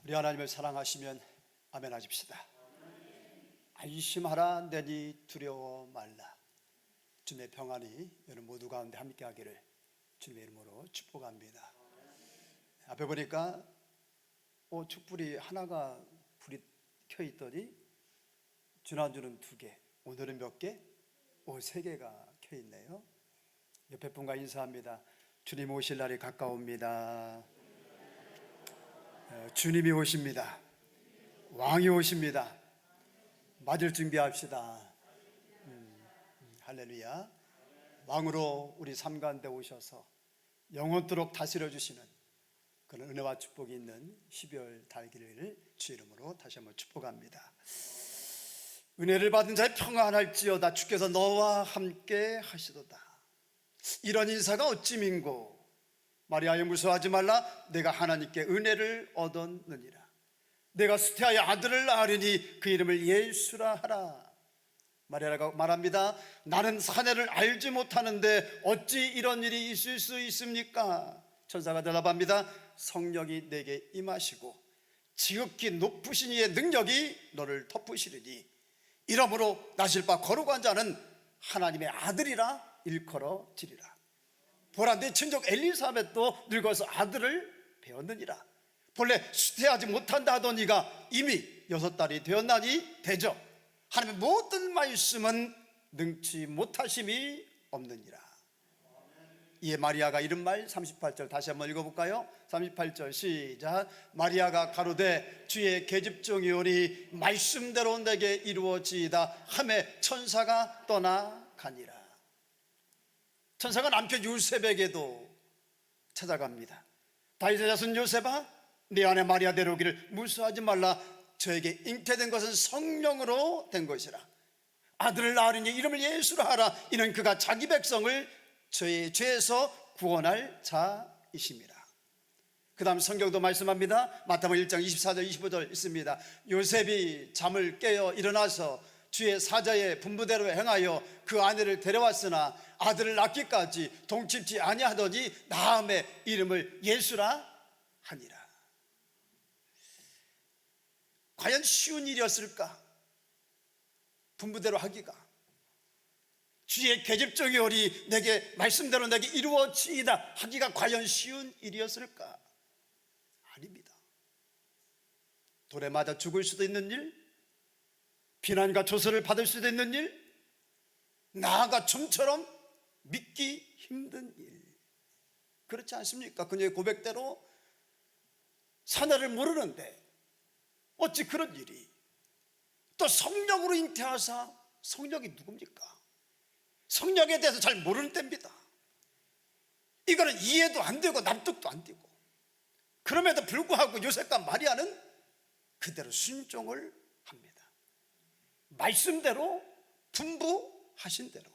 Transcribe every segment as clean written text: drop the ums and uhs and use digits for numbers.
우리 하나님을 사랑하시면 아멘 하십시다. 안심하라 내니 두려워 말라. 주님의 평안이 여러분 모두 가운데 함께 하기를 주님의 이름으로 축복합니다. 앞에 보니까 촛불이 하나가 불이 켜 있더니 지난주는 2개, 오늘은 몇 개? 3개가 켜 있네요. 옆에 분과 인사합니다. 주님 오실 날이 가까웁니다. 주님이 오십니다. 왕이 오십니다. 맞을 준비합시다. 할렐루야. 왕으로 우리 삶 가운데 오셔서 영원토록 다스려 주시는 그런 은혜와 축복이 있는 12월 달기를 주 이름으로 다시 한번 축복합니다. 은혜를 받은 자의 평안할지어다. 주께서 너와 함께 하시도다. 이런 인사가 어찌 민고. 마리아여 무서워하지 말라. 내가 하나님께 은혜를 얻었느니라. 내가 수태하여 아들을 낳으리니 그 이름을 예수라 하라. 마리아가 말합니다. 나는 사내를 알지 못하는데 어찌 이런 일이 있을 수 있습니까? 천사가 대답합니다. 성령이 내게 임하시고 지극히 높으신 이의 능력이 너를 덮으시리니 이러므로 나실 바 거룩한 자는 하나님의 아들이라 일컬어지리라. 보라 내 친족 엘리사벳도 늙어서 아들을 배웠느니라. 본래 수태하지 못한다 하던 이가 이미 6달이 되었나니 되죠. 하나님의 모든 말씀은 능치 못하심이 없느니라. 이에 마리아가 이른 말 38절 다시 한번 읽어볼까요? 38절 시작. 마리아가 가로되 주의 계집종이 오니 말씀대로 내게 이루어지이다 하매 천사가 떠나가니라. 천사가 남편 요셉에게도 찾아갑니다. 다윗의 자손 요셉아, 네 아내 마리아 데려오기를 무수하지 말라. 저에게 잉태된 것은 성령으로 된 것이라. 아들을 낳으리니 이름을 예수라 하라. 이는 그가 자기 백성을 저의 죄에서 구원할 자이심이라. 그 다음 성경도 말씀합니다. 마태복음 1장 24절 25절 있습니다. 요셉이 잠을 깨어 일어나서 주의 사자의 분부대로 행하여 그 아내를 데려왔으나 아들을 낳기까지 동침치 아니하더니 나음의 이름을 예수라 하니라. 과연 쉬운 일이었을까? 분부대로 하기가. 주의 계집종이 오리 내게 말씀대로 내게 이루어지이다 하기가 과연 쉬운 일이었을까? 아닙니다. 돌에 맞아 죽을 수도 있는 일, 비난과 조소를 받을 수도 있는 일, 나아가 좀처럼 믿기 힘든 일. 그렇지 않습니까? 그녀의 고백대로 사내를 모르는데 어찌 그런 일이. 또 성령으로 잉태하사, 성령이 누굽니까? 성령에 대해서 잘 모르는 때입니다. 이거는 이해도 안 되고 납득도 안 되고. 그럼에도 불구하고 요셉과 마리아는 그대로 순종을 합니다. 말씀대로, 분부하신 대로.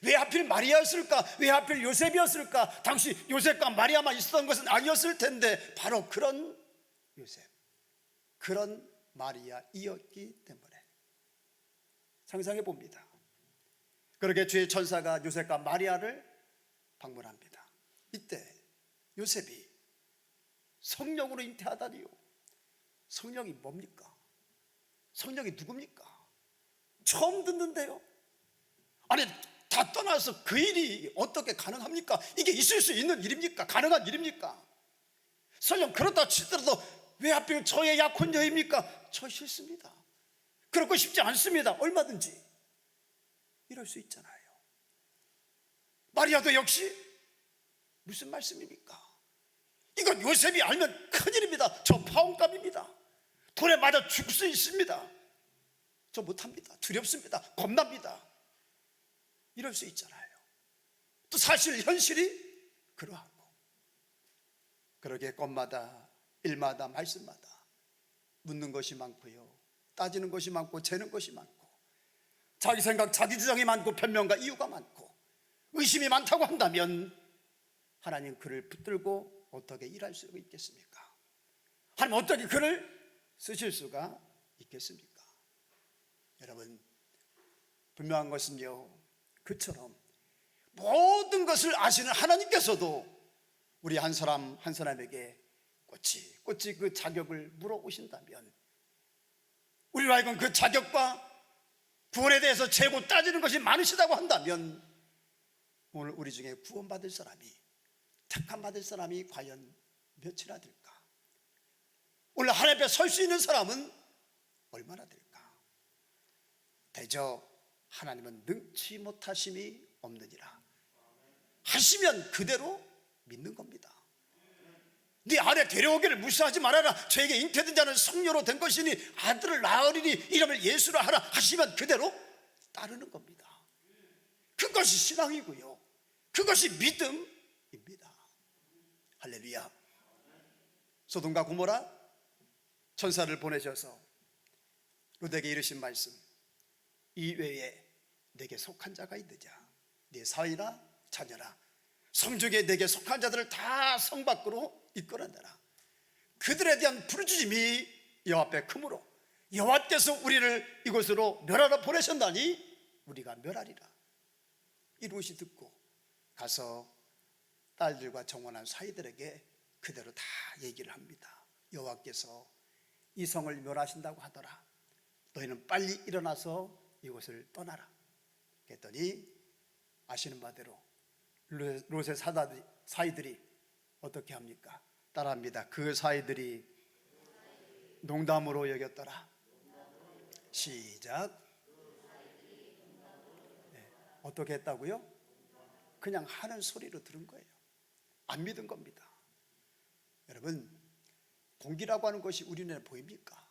왜 하필 마리아였을까? 왜 하필 요셉이었을까? 당시 요셉과 마리아만 있었던 것은 아니었을 텐데 바로 그런 요셉, 그런 마리아이었기 때문에. 상상해 봅니다. 그렇게 주의 천사가 요셉과 마리아를 방문합니다. 이때 요셉이 성령으로 잉태하다니요. 성령이 뭡니까? 성령이 누굽니까? 처음 듣는데요. 아니 다 떠나서 그 일이 어떻게 가능합니까? 이게 있을 수 있는 일입니까? 가능한 일입니까? 설령 그렇다 치더라도 왜 하필 저의 약혼 여입니까? 저 싫습니다. 그렇고 싶지 않습니다. 얼마든지 이럴 수 있잖아요. 마리아도 역시 무슨 말씀입니까? 이건 요셉이 알면 큰일입니다. 저 파혼감입니다. 돌에 맞아 죽을 수 있습니다. 저 못합니다. 두렵습니다. 겁납니다. 이럴 수 있잖아요. 또 사실 현실이 그러하고. 그러게 건마다 일마다 말씀마다 묻는 것이 많고요, 따지는 것이 많고 재는 것이 많고, 자기 생각 자기 주장이 많고 변명과 이유가 많고 의심이 많다고 한다면 하나님 그를 붙들고 어떻게 일할 수 있겠습니까? 하나님 어떻게 그를 쓰실 수가 있겠습니까? 여러분, 분명한 것은요, 그처럼 모든 것을 아시는 하나님께서도 우리 한 사람 한 사람에게 꼬치 그 자격을 물어오신다면, 우리로 하여금 그 자격과 구원에 대해서 재고 따지는 것이 많으시다고 한다면, 오늘 우리 중에 구원받을 사람이, 택함받을 사람이 과연 몇이나 될까? 오늘 하나님 앞에 설 수 있는 사람은 얼마나 될까? 대저 하나님은 능치 못하심이 없느니라 하시면 그대로 믿는 겁니다. 네 아내 데려오기를 무시하지 말아라, 저에게 잉태된 자는 성녀로 된 것이니 아들을 낳으리니 이름을 예수라 하라 하시면 그대로 따르는 겁니다. 그것이 신앙이고요, 그것이 믿음입니다. 할렐루야. 소돔과 고모라 천사를 보내셔서 롯에게 이르신 말씀, 이 외에 내게 속한 자가 있느냐? 네 사위나 자녀나 성중에 내게 속한 자들을 다 성 밖으로 이끌어내라. 그들에 대한 부르짖음이 여호와 앞에 크므로 여호와께서 우리를 이곳으로 멸하러 보내셨나니 우리가 멸하리라. 이 롯이 듣고 가서 딸들과 정원한 사이들에게 그대로 다 얘기를 합니다. 여호와께서 이 성을 멸하신다고 하더라. 너희는 빨리 일어나서 이곳을 떠나라. 그랬더니 아시는 바대로 롯의 사이들이 어떻게 합니까? 따라합니다. 그 사이들이 농담으로 여겼더라. 시작. 네. 어떻게 했다고요? 그냥 하는 소리로 들은 거예요. 안 믿은 겁니다. 여러분, 공기라고 하는 것이 우리 눈에 보입니까?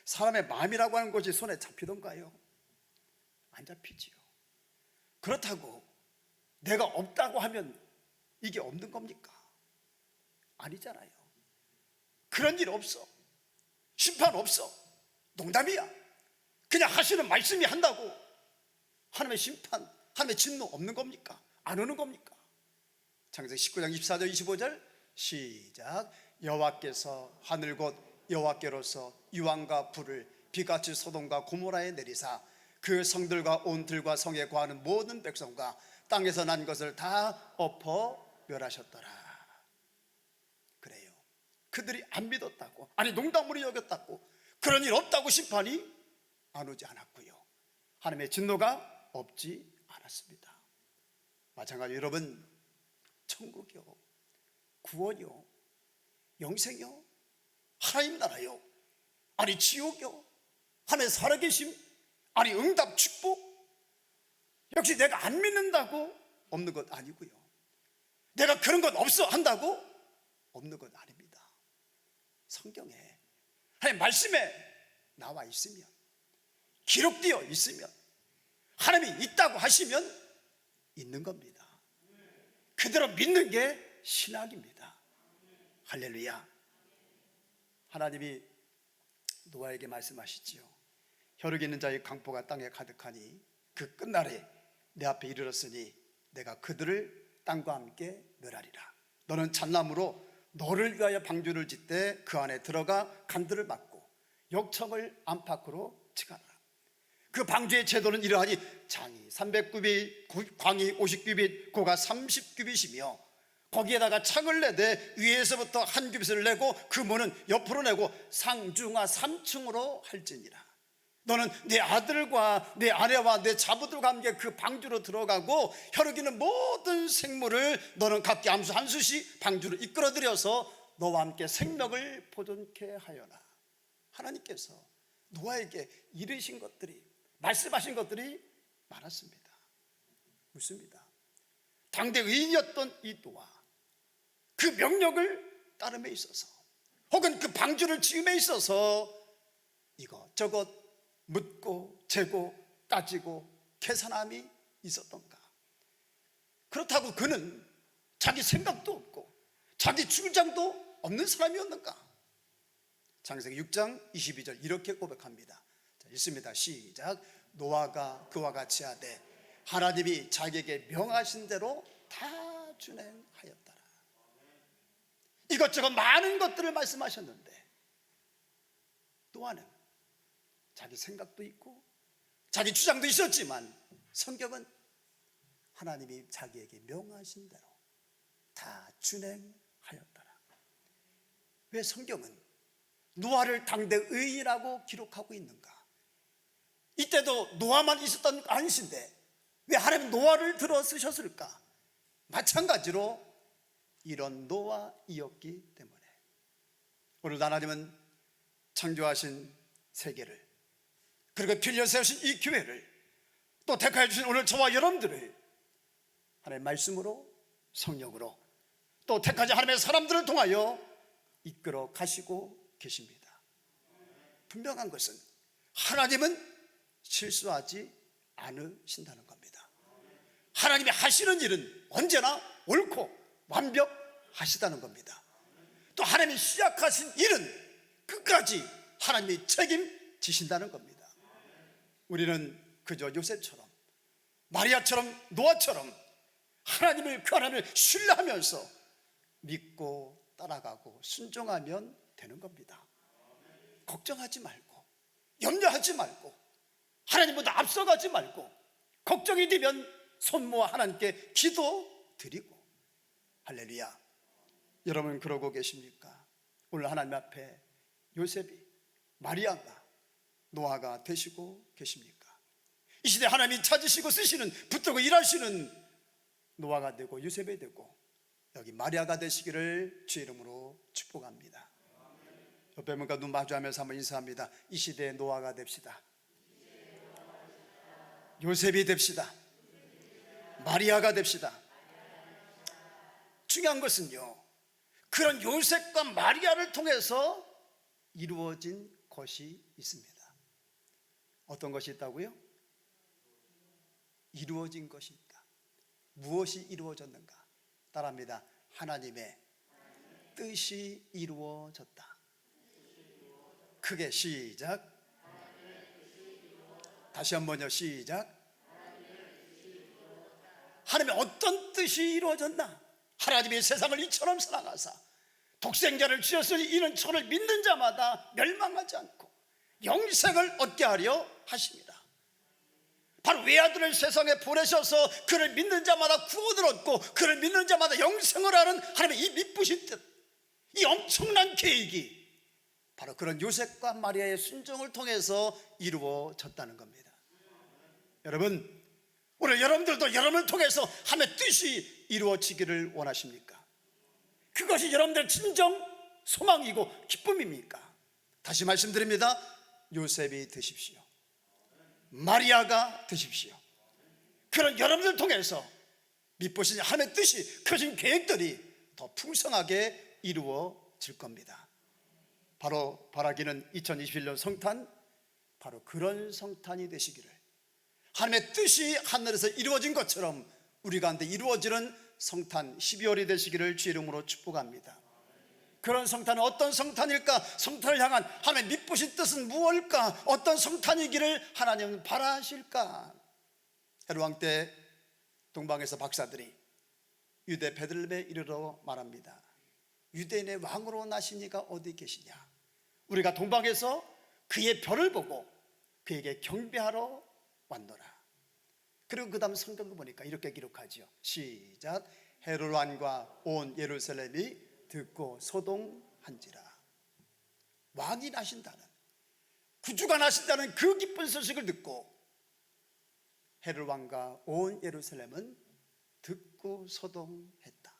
사람의 마음이라고 하는 것이 손에 잡히던가요? 안 잡히지요. 그렇다고 내가 없다고 하면 이게 없는 겁니까? 아니잖아요. 그런 일 없어. 심판 없어. 농담이야. 그냥 하시는 말씀이 한다고 하나님의 심판, 하나님의 진노 없는 겁니까? 안 오는 겁니까? 창세기 19장 24절 25절 시작. 여호와께서 하늘 곧 여호와께로서 유황과 불을 비같이 소돔과 고모라에 내리사 그 성들과 온 들과 성에 거하는 모든 백성과 땅에서 난 것을 다 엎어 멸하셨더라. 그래요. 그들이 안 믿었다고, 아니 농담으로 여겼다고, 그런 일 없다고 심판이 안 오지 않았고요, 하나님의 진노가 없지 않았습니다. 마찬가지로 여러분, 천국이요, 구원이요, 영생이요, 하나님 나라요, 아니 지옥이요, 하나님의 살아계심, 아니 응답 축복, 역시 내가 안 믿는다고 없는 것 아니고요, 내가 그런 것 없어 한다고 없는 것 아닙니다. 성경에 하나님 말씀에 나와 있으면, 기록되어 있으면, 하나님이 있다고 하시면 있는 겁니다. 그대로 믿는 게 신학입니다. 할렐루야. 하나님이 노아에게 말씀하시지요. 혈육 있는 자의 강포가 땅에 가득하니 그 끝날에 내 앞에 이르렀으니 내가 그들을 땅과 함께 멸하리라. 너는 잣나무로 너를 위하여 방주를 짓되 그 안에 들어가 간들을 막고 역청을 안팎으로 치가라. 그 방주의 제도는 이러하니 장이 300규빗, 광이 50규빗, 고가 30규빗이며 거기에다가 창을 내되 위에서부터 한 규빗을 내고 그 문은 옆으로 내고 상중하 3층으로 할지니라. 너는 내 아들과 내 아내와 내 자부들과 함께 그 방주로 들어가고 혈육 있는 모든 생물을 너는 각기 암수 한 수씩 방주로 이끌어들여서 너와 함께 생명을 보존케 하여라. 하나님께서 노아에게 이르신 것들이, 말씀하신 것들이 많았습니다. 묻습니다. 당대 의인이었던 이 노아, 그 명령을 따름에 있어서 혹은 그 방주를 지음에 있어서 이것저것 묻고 재고 따지고 계산함이 있었던가? 그렇다고 그는 자기 생각도 없고 자기 주장도 없는 사람이었는가? 창세기 6장 22절 이렇게 고백합니다. 자, 읽습니다. 시작. 노아가 그와 같이 하되 하나님이 자기에게 명하신 대로 다 준행하였더라. 이것저것 많은 것들을 말씀하셨는데 노아는 자기 생각도 있고 자기 주장도 있었지만 성경은 하나님이 자기에게 명하신 대로 다 준행하였더라. 왜 성경은 노아를 당대 의인이라고 기록하고 있는가? 이때도 노아만 있었던 거 아니신데 왜 하나님 노아를 들어 쓰셨을까? 마찬가지로 이런 노아이었기 때문에 오늘 하나님은 창조하신 세계를, 그리고 빌려 세우신 이 교회를, 또 택하여 주신 오늘 저와 여러분들을 하나님의 말씀으로, 성령으로, 또 택하신 하나님의 사람들을 통하여 이끌어 가시고 계십니다. 분명한 것은 하나님은 실수하지 않으신다는 겁니다. 하나님이 하시는 일은 언제나 옳고 완벽하시다는 겁니다. 또 하나님이 시작하신 일은 끝까지 하나님이 책임지신다는 겁니다. 우리는 그저 요셉처럼, 마리아처럼, 노아처럼 하나님을, 그 하나님을 신뢰하면서 믿고 따라가고 순종하면 되는 겁니다. 걱정하지 말고, 염려하지 말고, 하나님보다 앞서가지 말고, 걱정이 되면 손 모아 하나님께 기도 드리고. 할렐루야. 여러분 그러고 계십니까? 오늘 하나님 앞에 요셉이, 마리아가, 노아가 되시고 계십니까? 이 시대 하나님이 찾으시고 쓰시는, 붙들고 일하시는 노아가 되고 요셉이 되고 여기 마리아가 되시기를 주의 이름으로 축복합니다. 옆에 분과 눈 마주하면서 한번 인사합니다. 이 시대의 노아가 됩시다. 요셉이 됩시다. 마리아가 됩시다. 중요한 것은요, 그런 요셉과 마리아를 통해서 이루어진 것이 있습니다. 어떤 것이 있다고요? 이루어진 것이 있다. 무엇이 이루어졌는가? 따라합니다. 하나님의 뜻이 이루어졌다. 크게 시작. 다시 한번요. 시작. 하나님의 어떤 뜻이 이루어졌나? 하나님이 세상을 이처럼 사랑하사 독생자를 주셨으니 이는 저를 믿는 자마다 멸망하지 않고 영생을 얻게 하려 하십니다. 바로 외아들을 세상에 보내셔서 그를 믿는 자마다 구원을 얻고 그를 믿는 자마다 영생을 하는 하나님의 이 미쁘신 뜻, 이 엄청난 계획이 바로 그런 요셉과 마리아의 순종을 통해서 이루어졌다는 겁니다. 여러분, 오늘 여러분들도 여러분을 통해서 하나님의 뜻이 이루어지기를 원하십니까? 그것이 여러분들의 진정 소망이고 기쁨입니까? 다시 말씀드립니다. 요셉이 되십시오. 마리아가 되십시오. 그런 여러분들 통해서 미쁘신 하나님의 뜻이, 크신 계획들이 더 풍성하게 이루어질 겁니다. 바로 바라기는 2021년 성탄, 바로 그런 성탄이 되시기를, 하나님의 뜻이 하늘에서 이루어진 것처럼 우리 가운데 이루어지는 성탄 12월이 되시기를 주의 이름으로 축복합니다. 그런 성탄은 어떤 성탄일까? 성탄을 향한 하나님의 미쁘신 뜻은 무엇일까? 어떤 성탄이기를 하나님은 바라실까? 헤롯 때 동방에서 박사들이 유대 베들레헴에 이르러 말합니다. 유대인의 왕으로 나신 이가 어디 계시냐? 우리가 동방에서 그의 별을 보고 그에게 경배하러 왔노라. 그리고 그 다음 성경을 보니까 이렇게 기록하지요. 시작. 헤롯 왕과 온 예루살렘이 듣고 소동한지라. 왕이 나신다는, 구주가 나신다는 그 기쁜 소식을 듣고 헤롯 왕과 온 예루살렘은 듣고 소동했다.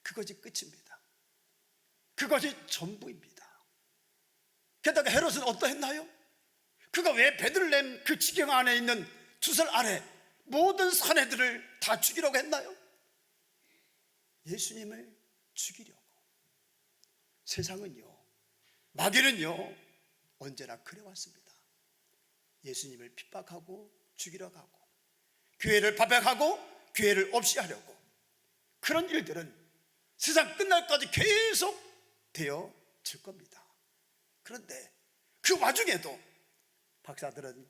그것이 끝입니다. 그것이 전부입니다. 게다가 헤롯은 어떠했나요? 그가 왜 베들레헴 그 지경 안에 있는 주설 아래 모든 사내들을 다 죽이려고 했나요? 예수님을 죽이려고. 세상은요, 마귀는요 언제나 그래왔습니다. 예수님을 핍박하고 죽이려 가고, 교회를 파괴하고 교회를 없이 하려고. 그런 일들은 세상 끝날까지 계속 되어질 겁니다. 그런데 그 와중에도 박사들은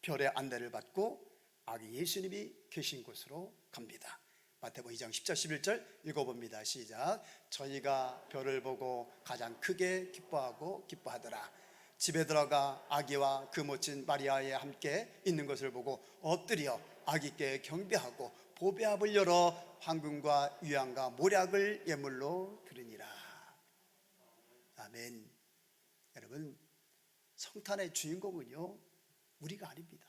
별의 안내를 받고 아기 예수님이 계신 곳으로 갑니다. 마태복음 2장 10절 11절 읽어봅니다. 시작. 저희가 별을 보고 가장 크게 기뻐하더라. 집에 들어가 아기와 그 모친 마리아에 함께 있는 것을 보고 엎드려 아기께 경배하고 보배합을 열어 황금과 유향과 모략을 예물로 드리니라. 아멘. 여러분, 성탄의 주인공은요, 우리가 아닙니다.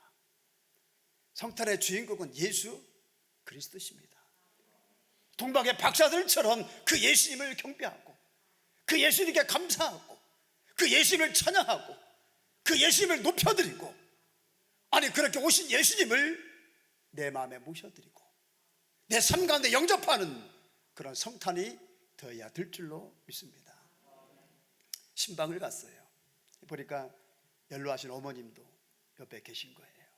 성탄의 주인공은 예수 그리스도십니다. 동방의 박사들처럼 그 예수님을 경배하고, 그 예수님께 감사하고, 그 예수님을 찬양하고, 그 예수님을 높여드리고, 아니 그렇게 오신 예수님을 내 마음에 모셔드리고 내 삶 가운데 영접하는 그런 성탄이 되어야 될 줄로 믿습니다. 신방을 갔어요. 보니까 연로하신 어머님도 옆에 계신 거예요.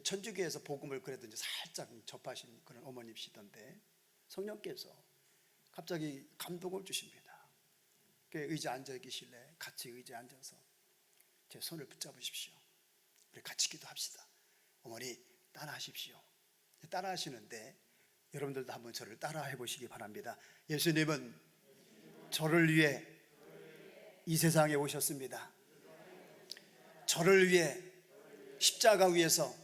천주교에서 복음을 그래도 이제 살짝 접하신 그런 어머님이시던데 성령께서 갑자기 감동을 주십니다. 의자에 앉아 계실래? 같이 의자에 앉아서 제 손을 붙잡으십시오. 우리 같이 기도합시다. 어머니 따라하십시오. 따라하시는데 여러분들도 한번 저를 따라해 보시기 바랍니다. 예수님은 저를 위해 이 세상에 오셨습니다. 저를 위해 십자가 위에서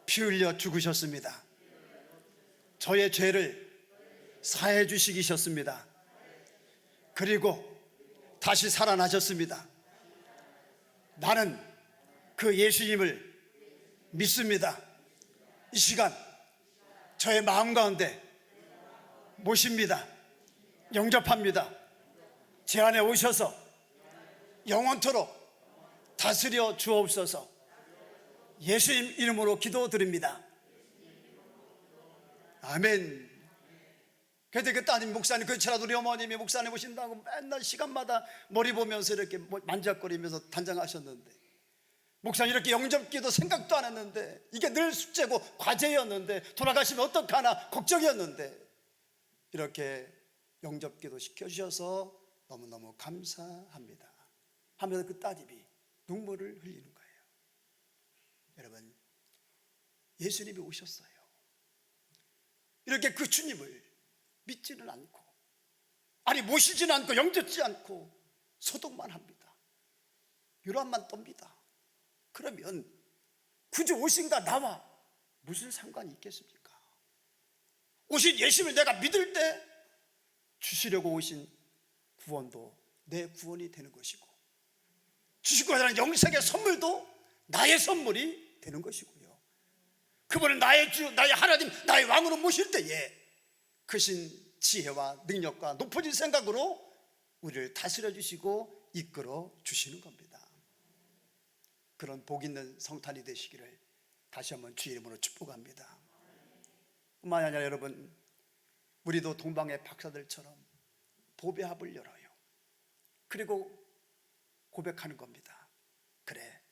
피 흘려 죽으셨습니다. 저의 죄를 사해 주시기셨습니다. 그리고 다시 살아나셨습니다. 나는 그 예수님을 믿습니다. 이 시간 저의 마음 가운데 모십니다. 영접합니다. 제 안에 오셔서 영원토록 다스려 주옵소서. 예수님 이름으로 기도드립니다. 아멘. 그때 그 따님 목사님, 그렇더라도 우리 어머님이 목사님 오신다고 맨날 시간마다 머리 보면서 이렇게 만작거리면서 단장하셨는데, 목사님 이렇게 영접기도 생각도 안 했는데, 이게 늘 숙제고 과제였는데, 돌아가시면 어떡하나 걱정이었는데, 이렇게 영접기도 시켜주셔서 너무너무 감사합니다 하면서 그 따님이 눈물을 흘리는 거예요. 여러분, 예수님이 오셨어요. 이렇게 그 주님을 믿지는 않고, 아니 모시지는 않고 영접지 않고 소독만 합니다. 유람만 떱니다. 그러면 구주 오신가 나와 무슨 상관이 있겠습니까? 오신 예수님을 내가 믿을 때 주시려고 오신 구원도 내 구원이 되는 것이고, 주시고 하는 영생의 선물도 나의 선물이 되는 것이고요. 그분은 나의 주, 나의 하나님, 나의 왕으로 모실 때에 크신 지혜와 능력과 높아진 생각으로 우리를 다스려 주시고 이끌어 주시는 겁니다. 그런 복 있는 성탄이 되시기를 다시 한번 주의 이름으로 축복합니다. 뿐만 아니라 여러분, 우리도 동방의 박사들처럼 보배합을 열어요. 그리고 고백하는 겁니다. 그래,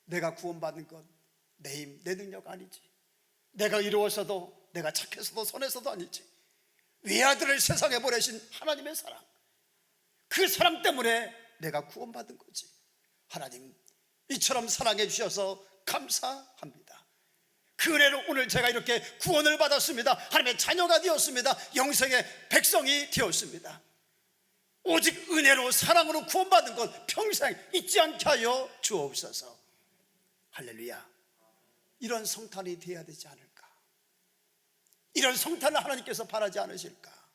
내가 구원받은 건 내 힘, 내 능력 아니지. 내가 이루어서도, 내가 착해서도, 선해서도 아니지. 외아들을 세상에 보내신 하나님의 사랑, 그 사랑 때문에 내가 구원받은 거지. 하나님 이처럼 사랑해 주셔서 감사합니다. 그 은혜로 오늘 제가 이렇게 구원을 받았습니다. 하나님의 자녀가 되었습니다. 영생의 백성이 되었습니다. 오직 은혜로 사랑으로 구원받은 것 평생 잊지 않게 하여 주옵소서. 할렐루야. 이런 성탄이 되어야 되지 않을까? 이런 성탄을 하나님께서 바라지 않으실까?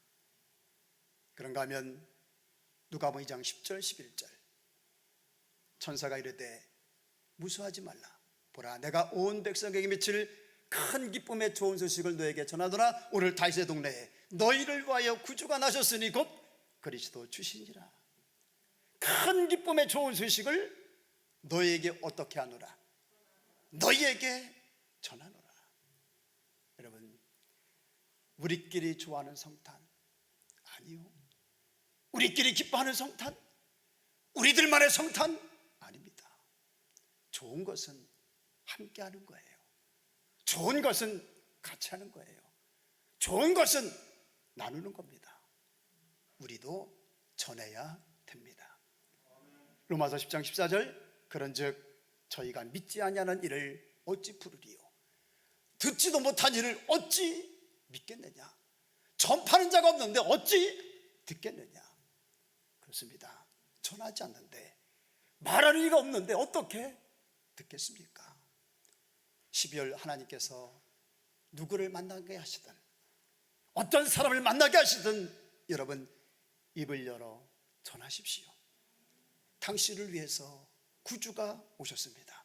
그런가 하면 누가복음 2장 10절 11절 천사가 이르되 무수하지 말라. 보라, 내가 온 백성에게 미칠 큰 기쁨의 좋은 소식을 너에게 전하노라. 오늘 다윗의 동네에 너희를 위하여 구주가 나셨으니 곧 그리스도 주시니라. 큰 기쁨의 좋은 소식을 너희에게 어떻게 하노라? 너희에게 전하노라. 여러분, 우리끼리 좋아하는 성탄 아니요. 우리끼리 기뻐하는 성탄, 우리들만의 성탄 아닙니다. 좋은 것은 함께 하는 거예요. 좋은 것은 같이 하는 거예요. 좋은 것은 나누는 겁니다. 우리도 전해야 됩니다. 로마서 10장 14절 그런즉 저희가 믿지 아니하는 일을 어찌 부르리요? 듣지도 못한 일을 어찌 믿겠느냐? 전파하는 자가 없는데 어찌 듣겠느냐? 그렇습니다. 전하지 않는데, 말할 리가 없는데 어떻게 듣겠습니까? 12월 하나님께서 누구를 만나게 하시든, 어떤 사람을 만나게 하시든 여러분 입을 열어 전하십시오. 당신을 위해서 구주가 오셨습니다.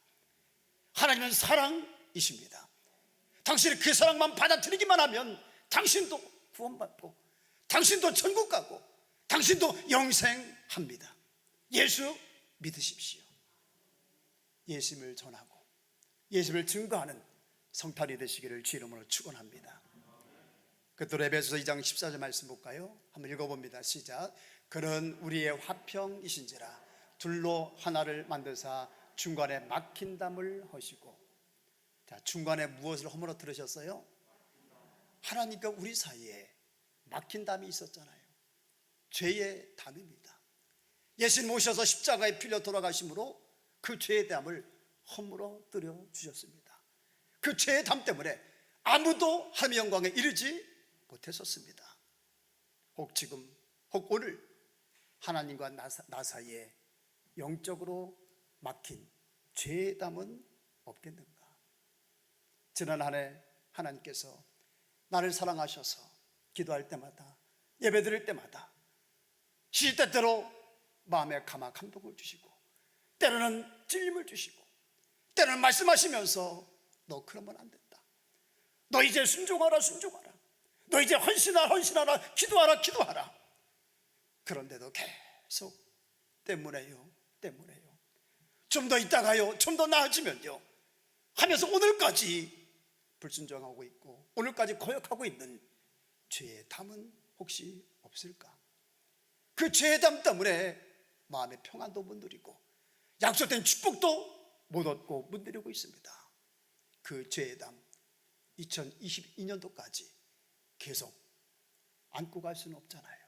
하나님은 사랑이십니다. 당신이 그 사랑만 받아들이기만 하면 당신도 구원받고 당신도 천국 가고 당신도 영생합니다. 예수 믿으십시오. 예수님을 전하고 예수님을 증거하는 성탄이 되시기를 주 이름으로 축원합니다. 그또 에베소서 2장 14절 말씀 볼까요? 한번 읽어봅니다. 시작. 그는 우리의 화평이신지라 둘로 하나를 만드사 중간에 막힌 담을 허시고. 자, 중간에 무엇을 허물어 들으셨어요? 하나님과 우리 사이에 막힌 담이 있었잖아요. 죄의 담입니다. 예수님 오셔서 십자가에 필려 돌아가심으로 그 죄의 담을 허물어 들여 주셨습니다. 그 죄의 담 때문에 아무도 하나님의 영광에 이르지 못했었습니다. 혹 지금 혹 오늘 하나님과 나 사이에 영적으로 막힌 죄의 담은 없겠는가? 지난 한 해 하나님께서 나를 사랑하셔서 기도할 때마다 예배 드릴 때마다 시시때때로 마음에 감동을 주시고 때로는 찔림을 주시고 때로는 말씀하시면서 너 그러면 안 된다. 너 이제 순종하라. 너 이제 헌신하라. 기도하라. 그런데도 계속 때문에요. 좀 더 있다가요. 좀 더 나아지면요. 하면서 오늘까지 불순종하고 있고 오늘까지 거역하고 있는 죄의 담은 혹시 없을까? 그 죄의 담 때문에 마음의 평안도 못 누리고 약속된 축복도 못 얻고 못 누리고 있습니다. 그 죄의 담 2022년도까지 계속 안고 갈 수는 없잖아요.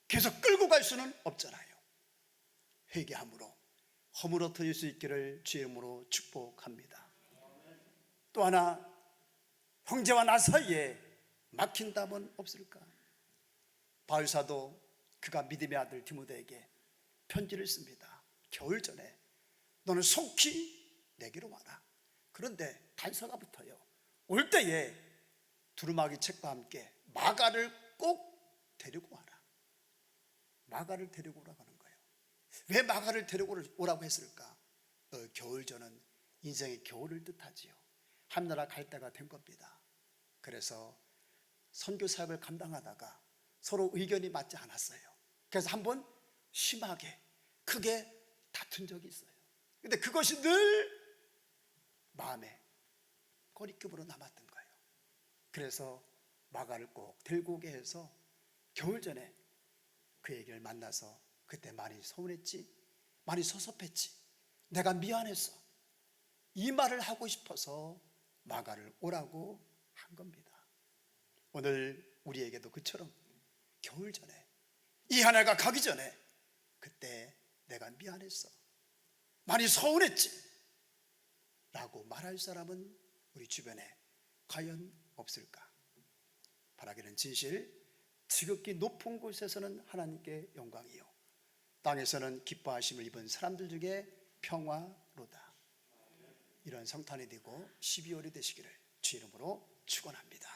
계속 끌고 갈 수는 없잖아요. 회개함으로 허물어뜨릴 수 있기를 주의 이름으로 축복합니다. 또 하나, 형제와 나 사이에 막힌 담은 없을까? 바울사도 그가 믿음의 아들 디모데에게 편지를 씁니다. 겨울 전에 너는 속히 내게로 와라. 그런데 단서가 붙어요. 올 때에 두루마기 책과 함께 마가를 꼭 데리고 와라. 마가를 데리고 오라고 하는 거예요. 왜 마가를 데리고 오라고 했을까? 겨울전은 인생의 겨울을 뜻하지요. 하늘나라 갈 때가 된 겁니다. 그래서 선교 사역을 감당하다가 서로 의견이 맞지 않았어요. 그래서 한번 심하게 크게 다툰 적이 있어요. 근데 그것이 늘 마음에 꺼리낌으로 남았던 거예요. 그래서 마가를 꼭 들고 오게 해서 겨울 전에 그 얘기를 만나서 그때 많이 서운했지, 많이 섭섭했지, 내가 미안했어, 이 말을 하고 싶어서 마가를 오라고 한 겁니다. 오늘 우리에게도 그처럼 겨울 전에 이 한 해가 가기 전에 그때 내가 미안했어, 많이 서운했지 라고 말할 사람은 우리 주변에 과연 없을까? 바라기는 진실, 지극히 높은 곳에서는 하나님께 영광이요 땅에서는 기뻐하심을 입은 사람들 중에 평화로다. 이런 성탄이 되고 12월이 되시기를 주 이름으로 축원합니다.